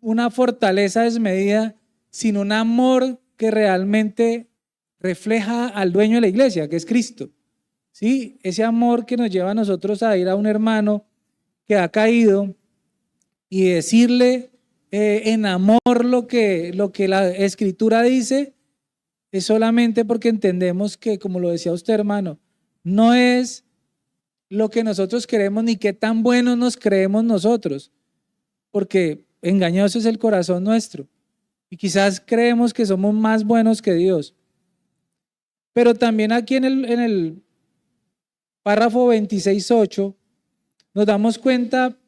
una fortaleza desmedida, sino un amor que realmente refleja al dueño de la iglesia, que es Cristo. ¿Sí? Ese amor que nos lleva a nosotros a ir a un hermano que ha caído y decirle en amor lo que la Escritura dice, es solamente porque entendemos que, como lo decía usted, hermano, no es lo que nosotros queremos ni qué tan buenos nos creemos nosotros, porque engañoso es el corazón nuestro y quizás creemos que somos más buenos que Dios. Pero también aquí en el párrafo 26.8, nos damos cuenta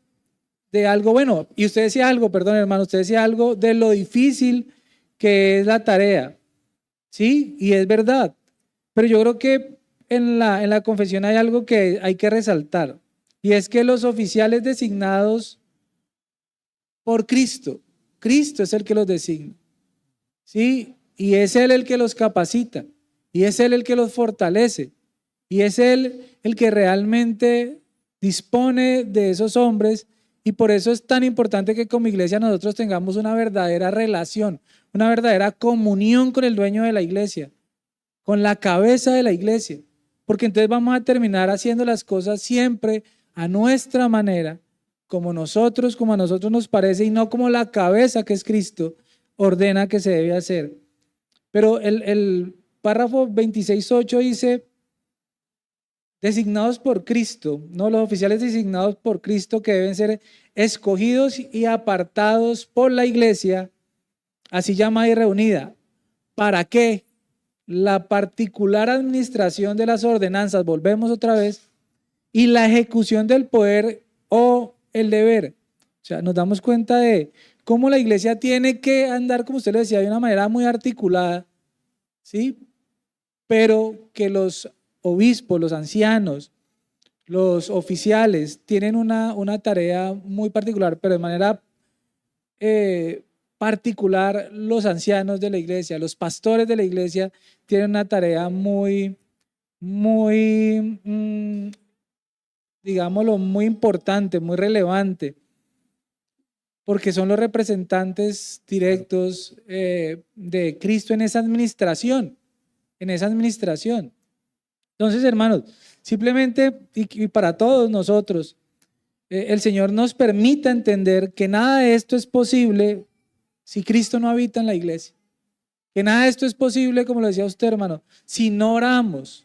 de algo, bueno, y usted decía algo, perdón hermano, usted decía algo de lo difícil que es la tarea, ¿sí? Y es verdad, pero yo creo que en la confesión hay algo que hay que resaltar, y es que los oficiales designados por Cristo. Cristo es el que los designa, ¿sí? Y es Él el que los capacita, y es Él el que los fortalece, y es Él el que realmente dispone de esos hombres. Y por eso es tan importante que como iglesia nosotros tengamos una verdadera relación, una verdadera comunión con el dueño de la iglesia, con la cabeza de la iglesia, porque entonces vamos a terminar haciendo las cosas siempre a nuestra manera, como a nosotros nos parece, y no como la cabeza, que es Cristo, ordena que se debe hacer. Pero el párrafo 26.8 dice: designados por Cristo, ¿no? Los oficiales designados por Cristo, que deben ser escogidos y apartados por la iglesia, así llamada y reunida. ¿Para qué? La particular administración de las ordenanzas, volvemos otra vez, y la ejecución del poder o el deber. O sea, nos damos cuenta de cómo la iglesia tiene que andar, como usted lo decía, de una manera muy articulada, ¿sí? Pero que los obispos, los ancianos, los oficiales tienen una tarea muy particular, pero de manera particular los ancianos de la iglesia, los pastores de la iglesia tienen una tarea muy, digámoslo, muy importante, muy relevante, porque son los representantes directos de Cristo en esa administración, Entonces, hermanos, simplemente y para todos nosotros, el Señor nos permita entender que nada de esto es posible si Cristo no habita en la iglesia. Que nada de esto es posible, como lo decía usted, hermano, si no oramos.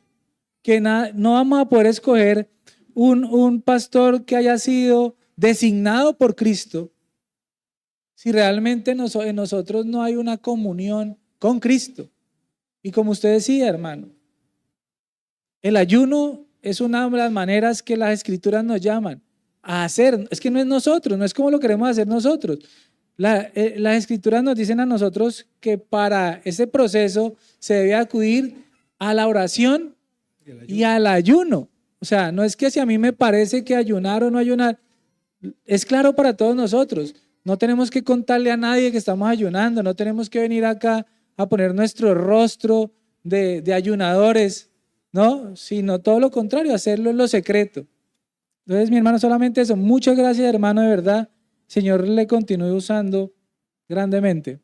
Que no vamos a poder escoger un pastor que haya sido designado por Cristo si realmente en nosotros no hay una comunión con Cristo. Y como usted decía, hermano, el ayuno es una de las maneras que las Escrituras nos llaman a hacer. Es que no es nosotros, no es como lo queremos hacer nosotros. Las Escrituras nos dicen a nosotros que para ese proceso se debe acudir a la oración y al ayuno. O sea, no es que si a mí me parece que ayunar o no ayunar, es claro para todos nosotros. No tenemos que contarle a nadie que estamos ayunando, no tenemos que venir acá a poner nuestro rostro de ayunadores, ¿no? Sino todo lo contrario, hacerlo en lo secreto. Entonces, mi hermano, solamente eso. Muchas gracias, hermano, de verdad. Señor le continúe usando grandemente.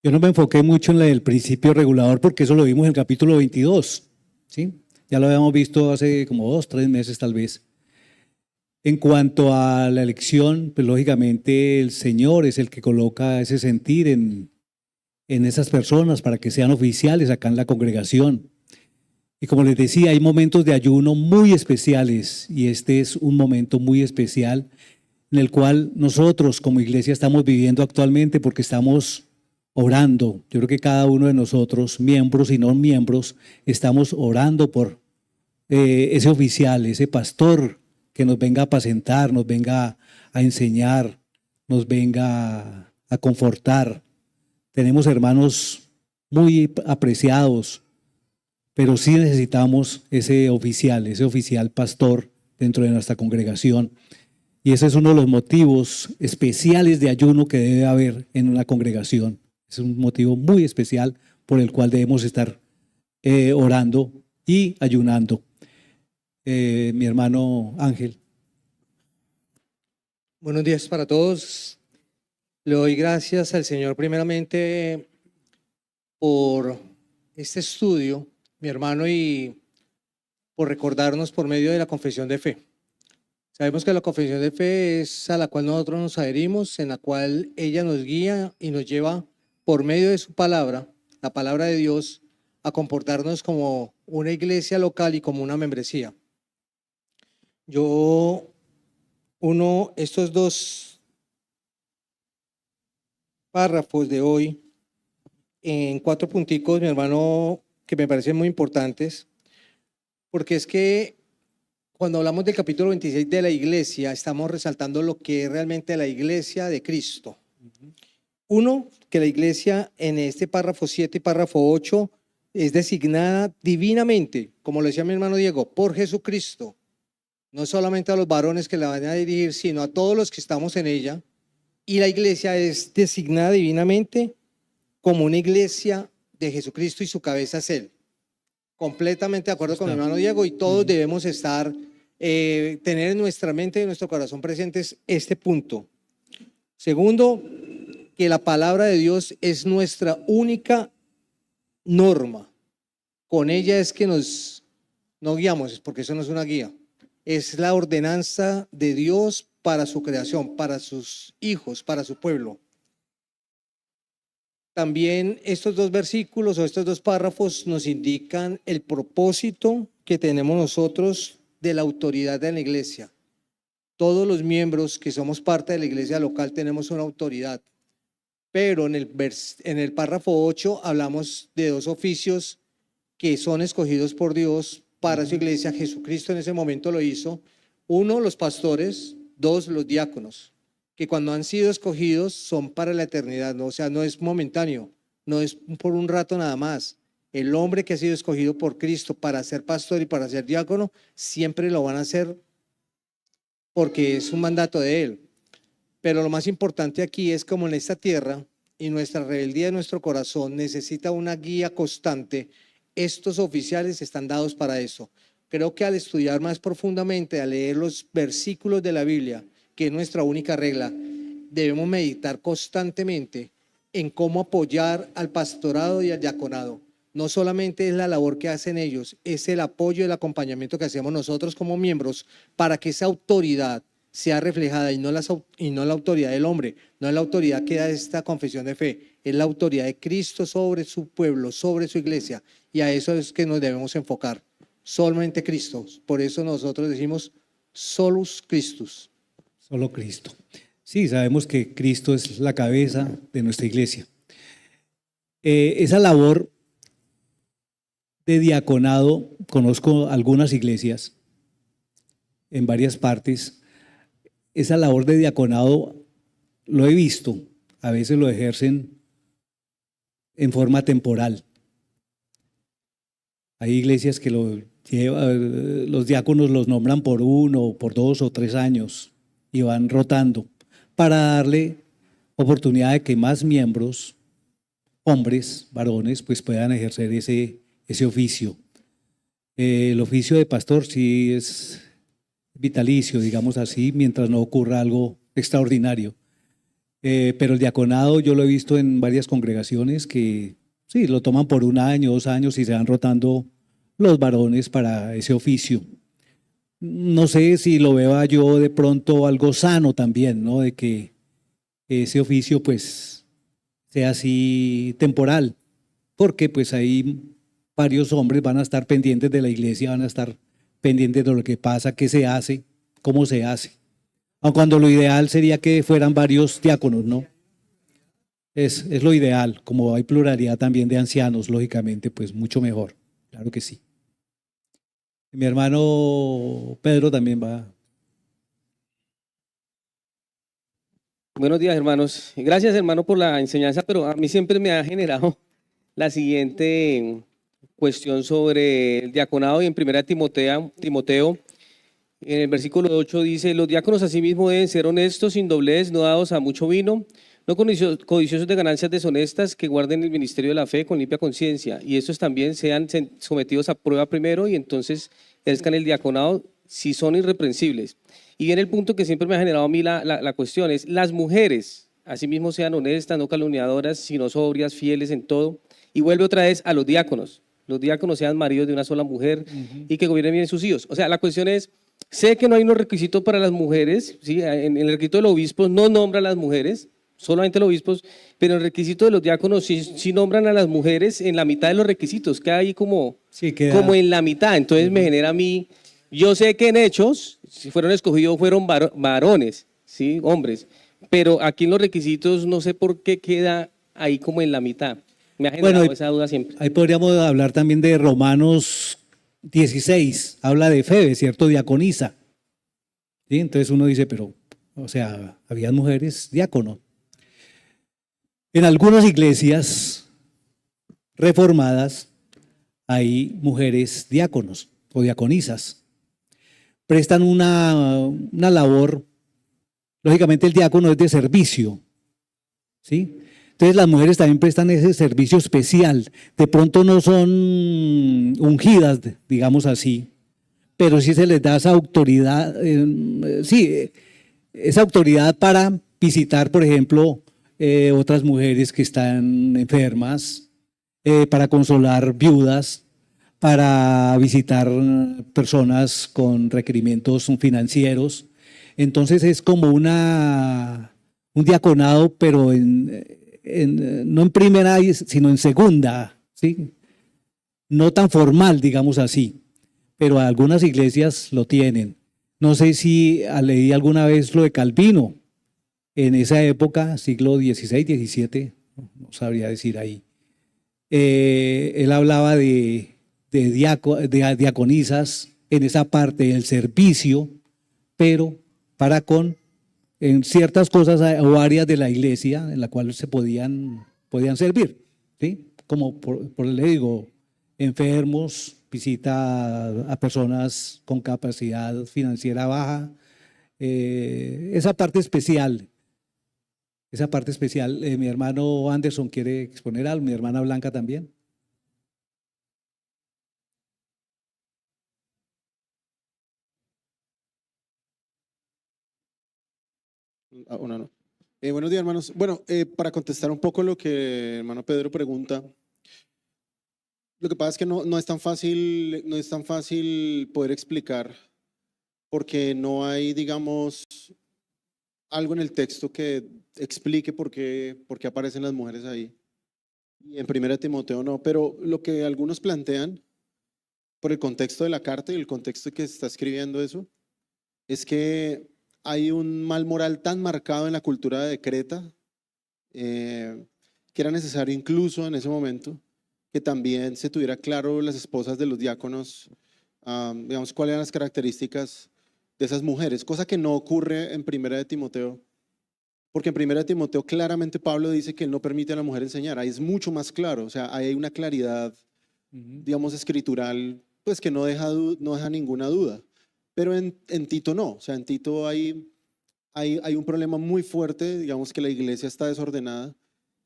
Yo no me enfoqué mucho en el principio regulador porque eso lo vimos en el capítulo 22, ¿sí? Ya lo habíamos visto hace como 2, 3 meses tal vez. En cuanto a la elección, pues lógicamente el Señor es el que coloca ese sentir en esas personas para que sean oficiales acá en la congregación. Y como les decía, hay momentos de ayuno muy especiales y este es un momento muy especial en el cual nosotros como iglesia estamos viviendo actualmente porque estamos orando. Yo creo que cada uno de nosotros, miembros y no miembros, estamos orando por ese oficial, ese pastor que nos venga a apacentar, nos venga a enseñar, nos venga a confortar. Tenemos hermanos muy apreciados, pero sí necesitamos ese oficial pastor dentro de nuestra congregación. Y ese es uno de los motivos especiales de ayuno que debe haber en una congregación. Es un motivo muy especial por el cual debemos estar orando y ayunando. Mi hermano Ángel.
Buenos días para todos. Le doy gracias al Señor primeramente por este estudio, mi hermano, y por recordarnos por medio de la confesión de fe. Sabemos que la confesión de fe es a la cual nosotros nos adherimos, en la cual ella nos guía y nos lleva por medio de su palabra, la palabra de Dios, a comportarnos como una iglesia local y como una membresía. Yo uno estos 2 párrafos de hoy en 4 punticos, mi hermano, que me parecen muy importantes, porque es que cuando hablamos del capítulo 26 de la iglesia, estamos resaltando lo que es realmente la iglesia de Cristo. Uno, que la iglesia en este párrafo 7 y párrafo 8 es designada divinamente, como lo decía mi hermano Diego, por Jesucristo. No solamente a los varones que la van a dirigir, sino a todos los que estamos en ella, y la iglesia es designada divinamente como una iglesia de Jesucristo y su cabeza es Él. Completamente de acuerdo con mi hermano Diego, y todos debemos estar, tener en nuestra mente y en nuestro corazón presentes este punto. Segundo, que la palabra de Dios es nuestra única norma. Con ella es que nos guiamos, porque eso no es una guía. Es la ordenanza de Dios para su creación, para sus hijos, para su pueblo. También estos dos versículos o estos dos párrafos nos indican el propósito que tenemos nosotros de la autoridad de la iglesia. Todos los miembros que somos parte de la iglesia local tenemos una autoridad, pero en el párrafo 8 hablamos de dos oficios que son escogidos por Dios para su iglesia. Jesucristo en ese momento lo hizo. Uno, los pastores; dos, los diáconos, que cuando han sido escogidos son para la eternidad, ¿no? O sea, no es momentáneo, no es por un rato nada más. El hombre que ha sido escogido por Cristo para ser pastor y para ser diácono, siempre lo van a hacer porque es un mandato de Él. Pero lo más importante aquí es como en esta tierra y nuestra rebeldía de nuestro corazón necesita una guía constante. Estos oficiales están dados para eso. Creo que al estudiar más profundamente, al leer los versículos de la Biblia, que es nuestra única regla, debemos meditar constantemente en cómo apoyar al pastorado y al diaconado. No solamente es la labor que hacen ellos, es el apoyo y el acompañamiento que hacemos nosotros como miembros para que esa autoridad sea reflejada y no la autoridad del hombre, no es la autoridad que da esta confesión de fe, es la autoridad de Cristo sobre su pueblo, sobre su iglesia, y a eso es que nos debemos enfocar. Solamente Cristo. Por eso nosotros decimos solus Christus.
Solo Cristo. Sí, sabemos que Cristo es la cabeza de nuestra iglesia. Esa labor de diaconado, conozco algunas iglesias en varias partes. Esa labor de diaconado lo he visto, a veces lo ejercen en forma temporal. Hay iglesias que los diáconos los nombran por 1, por 2 o 3 años y van rotando para darle oportunidad de que más miembros, hombres, varones, pues puedan ejercer ese oficio. El oficio de pastor sí es vitalicio, digamos así, mientras no ocurra algo extraordinario. Pero el diaconado yo lo he visto en varias congregaciones que sí, lo toman por 1 año, 2 años y se van rotando los varones para ese oficio. No sé si lo veo yo de pronto algo sano también, ¿no? De que ese oficio pues sea así temporal, porque pues ahí varios hombres van a estar pendientes de la iglesia, van a estar pendientes de lo que pasa, qué se hace, cómo se hace. Aun cuando lo ideal sería que fueran varios diáconos, ¿no? Es lo ideal, como hay pluralidad también de ancianos, lógicamente, pues mucho mejor, claro que sí. Mi hermano Pedro también va.
Buenos días, hermanos. Gracias, hermano, por la enseñanza, pero a mí siempre me ha generado la siguiente cuestión sobre el diaconado. Y en 1 Timoteo, en el versículo 8 dice: los diáconos asimismo deben ser honestos, sin doblez, no dados a mucho vino, no codiciosos de ganancias deshonestas, que guarden el ministerio de la fe con limpia conciencia, y estos también sean sometidos a prueba primero y entonces ejerzan el diaconado si son irreprensibles. Y viene el punto que siempre me ha generado a mí la cuestión, es las mujeres asimismo sean honestas, no calumniadoras, sino sobrias, fieles en todo. Y vuelve otra vez a los diáconos sean maridos de una sola mujer y que gobiernen bien sus hijos. O sea, la cuestión es, sé que no hay unos requisitos para las mujeres, ¿sí? En el requisito de los obispos no nombra a las mujeres, solamente los obispos, pero en el requisito de los diáconos sí nombran a las mujeres en la mitad de los requisitos, queda ahí como en la mitad. Entonces me genera a mí, yo sé que en Hechos, si fueron escogidos, fueron varones, ¿sí? Hombres, pero aquí en los requisitos no sé por qué queda ahí como en la mitad. Me ha generado esa duda siempre.
Ahí podríamos hablar también de Romanos 16, habla de Febe, ¿cierto? Diaconisa. ¿Sí? Entonces uno dice, pero, o sea, habían mujeres diáconos. En algunas iglesias reformadas hay mujeres diáconos o diaconisas. Prestan una labor Lógicamente el diácono es de servicio, ¿sí? Entonces las mujeres también prestan ese servicio especial. De pronto no son ungidas, digamos así, pero sí se les da esa autoridad, esa autoridad para visitar, por ejemplo, otras mujeres que están enfermas, para consolar viudas, para visitar personas con requerimientos financieros. Entonces es como un diaconado, pero no en primera, sino en segunda, ¿sí? No tan formal, digamos así, pero algunas iglesias lo tienen. No sé si leí alguna vez lo de Calvino, en esa época, siglo XVI, XVII, no sabría decir ahí. Él hablaba de diaconisas en esa parte del servicio, pero en ciertas cosas o áreas de la iglesia en la cual se podían servir, ¿sí? Como le digo, enfermos, visita a personas con capacidad financiera baja, esa parte especial. Mi hermano Anderson quiere exponer algo, mi hermana Blanca también.
No. Buenos días, hermanos. Bueno, para contestar un poco lo que el hermano Pedro pregunta, lo que pasa es que no es tan fácil poder explicar, porque no hay, digamos, algo en el texto que explique por qué aparecen las mujeres ahí. Y en 1 Timoteo no, pero lo que algunos plantean, por el contexto de la carta y el contexto que está escribiendo eso, es que hay un mal moral tan marcado en la cultura de Creta, que era necesario incluso en ese momento que también se tuviera claro las esposas de los diáconos, digamos, cuáles eran las características de esas mujeres, cosa que no ocurre en 1 Timoteo, porque en 1 Timoteo claramente Pablo dice que él no permite a la mujer enseñar, ahí es mucho más claro, o sea, ahí hay una claridad, digamos, escritural, pues que no deja ninguna duda. Pero en Tito no, o sea, en Tito hay un problema muy fuerte, digamos que la iglesia está desordenada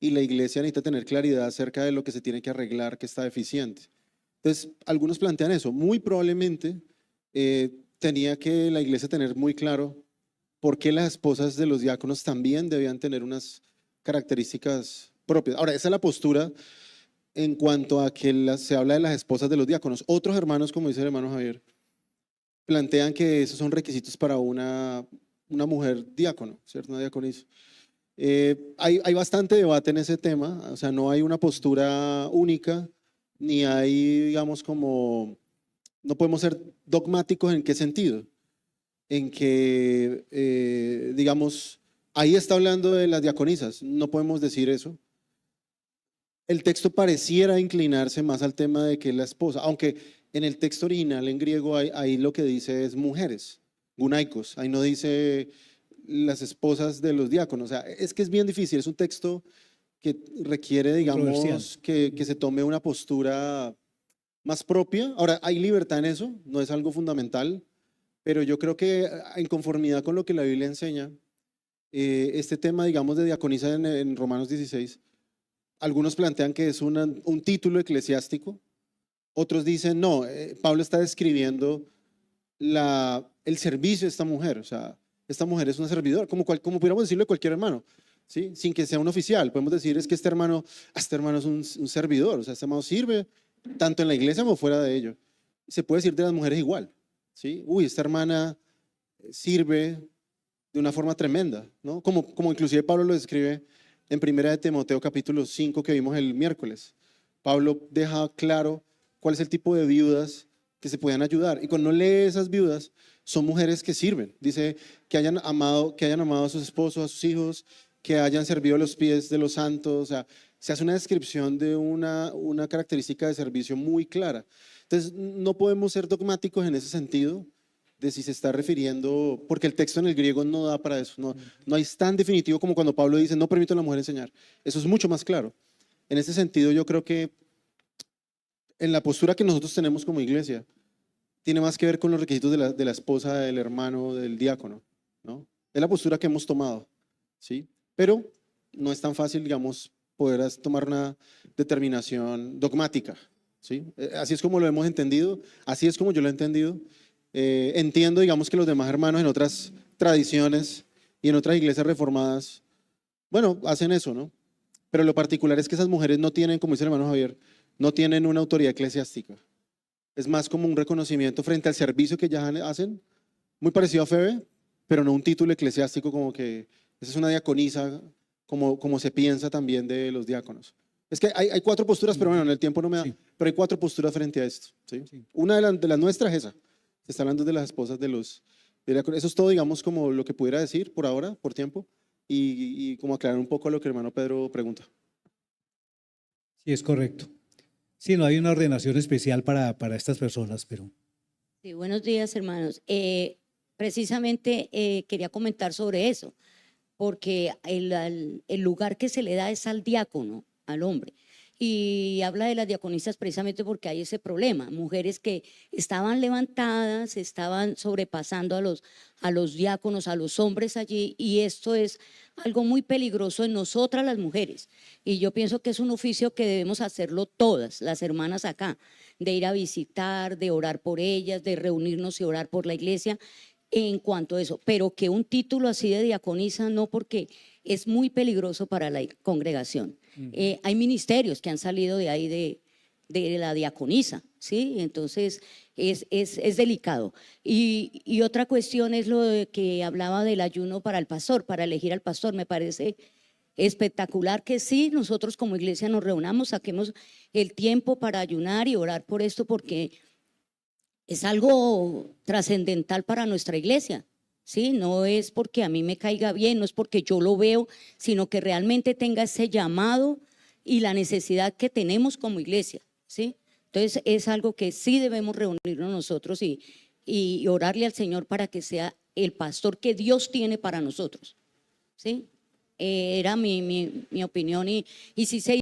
y la iglesia necesita tener claridad acerca de lo que se tiene que arreglar, que está deficiente. Entonces, algunos plantean eso, muy probablemente tenía que la iglesia tener muy claro por qué las esposas de los diáconos también debían tener unas características propias. Ahora, esa es la postura en cuanto a que se habla de las esposas de los diáconos. Otros hermanos, como dice el hermano Javier, plantean que esos son requisitos para una mujer diácono, ¿cierto? Una diaconisa. Hay bastante debate en ese tema, o sea, no hay una postura única, ni hay, digamos, no podemos ser dogmáticos en qué sentido, en que, digamos, ahí está hablando de las diaconisas, no podemos decir eso. El texto pareciera inclinarse más al tema de que la esposa, aunque en el texto original en griego ahí lo que dice es mujeres, gunaikos, ahí no dice las esposas de los diáconos, o sea, es que es bien difícil, es un texto que requiere, digamos, que se tome una postura más propia. Ahora, hay libertad en eso, no es algo fundamental, pero yo creo que en conformidad con lo que la Biblia enseña, este tema, digamos, de diaconisa en Romanos 16, algunos plantean que es un título eclesiástico. Otros dicen, no, Pablo está describiendo el servicio de esta mujer, o sea, esta mujer es una servidora, como pudiéramos decirlo de cualquier hermano, ¿sí? Sin que sea un oficial, podemos decir es que este hermano es un servidor, o sea, este hermano sirve tanto en la iglesia como fuera de ello. Se puede decir de las mujeres igual, ¿sí? Uy, esta hermana sirve de una forma tremenda, ¿no? Como inclusive Pablo lo describe en 1 Timoteo capítulo 5 que vimos el miércoles. Pablo deja claro cuál es el tipo de viudas que se puedan ayudar. Y cuando lee esas viudas, son mujeres que sirven. Dice que hayan amado a sus esposos, a sus hijos, que hayan servido a los pies de los santos. O sea, se hace una descripción de una característica de servicio muy clara. Entonces, no podemos ser dogmáticos en ese sentido de si se está refiriendo, porque el texto en el griego no da para eso. No es tan definitivo como cuando Pablo dice, no permito a la mujer enseñar. Eso es mucho más claro. En ese sentido, yo creo que en la postura que nosotros tenemos como iglesia, tiene más que ver con los requisitos de la esposa, del hermano, del diácono, ¿no? Es la postura que hemos tomado, ¿sí? Pero no es tan fácil, digamos, poder tomar una determinación dogmática, ¿sí? Así es como lo hemos entendido, así es como yo lo he entendido. Entiendo, digamos, que los demás hermanos en otras tradiciones y en otras iglesias reformadas, bueno, hacen eso, ¿no? Pero lo particular es que esas mujeres no tienen, como dice el hermano Javier, no tienen una autoridad eclesiástica. Es más como un reconocimiento frente al servicio que ya hacen, muy parecido a Febe, pero no un título eclesiástico como que esa es una diaconisa, como se piensa también de los diáconos. Es que hay 4 posturas, pero bueno, en el tiempo no me da,
Sí.
pero hay 4 posturas frente a esto, ¿sí?
Sí.
Una de las nuestras es esa, se está hablando de las esposas de los diáconos. Eso es todo, digamos, como lo que pudiera decir por ahora, por tiempo, y como aclarar un poco lo que el hermano Pedro pregunta.
Sí, es correcto. Sí, no hay una ordenación especial para estas personas, pero
Sí, buenos días, hermanos. Precisamente quería comentar sobre eso, porque el lugar que se le da es al diácono, al hombre. Y habla de las diaconisas precisamente porque hay ese problema, mujeres que estaban levantadas, estaban sobrepasando a los diáconos, a los hombres allí, y esto es algo muy peligroso en nosotras las mujeres. Y yo pienso que es un oficio que debemos hacerlo todas, las hermanas acá, de ir a visitar, de orar por ellas, de reunirnos y orar por la iglesia en cuanto a eso, pero que un título así de diaconisa no, porque es muy peligroso para la congregación. Hay ministerios que han salido de ahí de la diaconisa, ¿sí? Entonces es delicado. Y otra cuestión es lo de que hablaba del ayuno para el pastor, para elegir al pastor. Me parece espectacular que sí, nosotros como iglesia nos reunamos, saquemos el tiempo para ayunar y orar por esto, porque es algo trascendental para nuestra iglesia, ¿sí? No es porque a mí me caiga bien, no es porque yo lo veo, sino que realmente tenga ese llamado y la necesidad que tenemos como iglesia, ¿sí? Entonces es algo que sí debemos reunirnos nosotros y orarle al Señor para que sea el pastor que Dios tiene para nosotros, ¿sí? Era mi opinión y sí se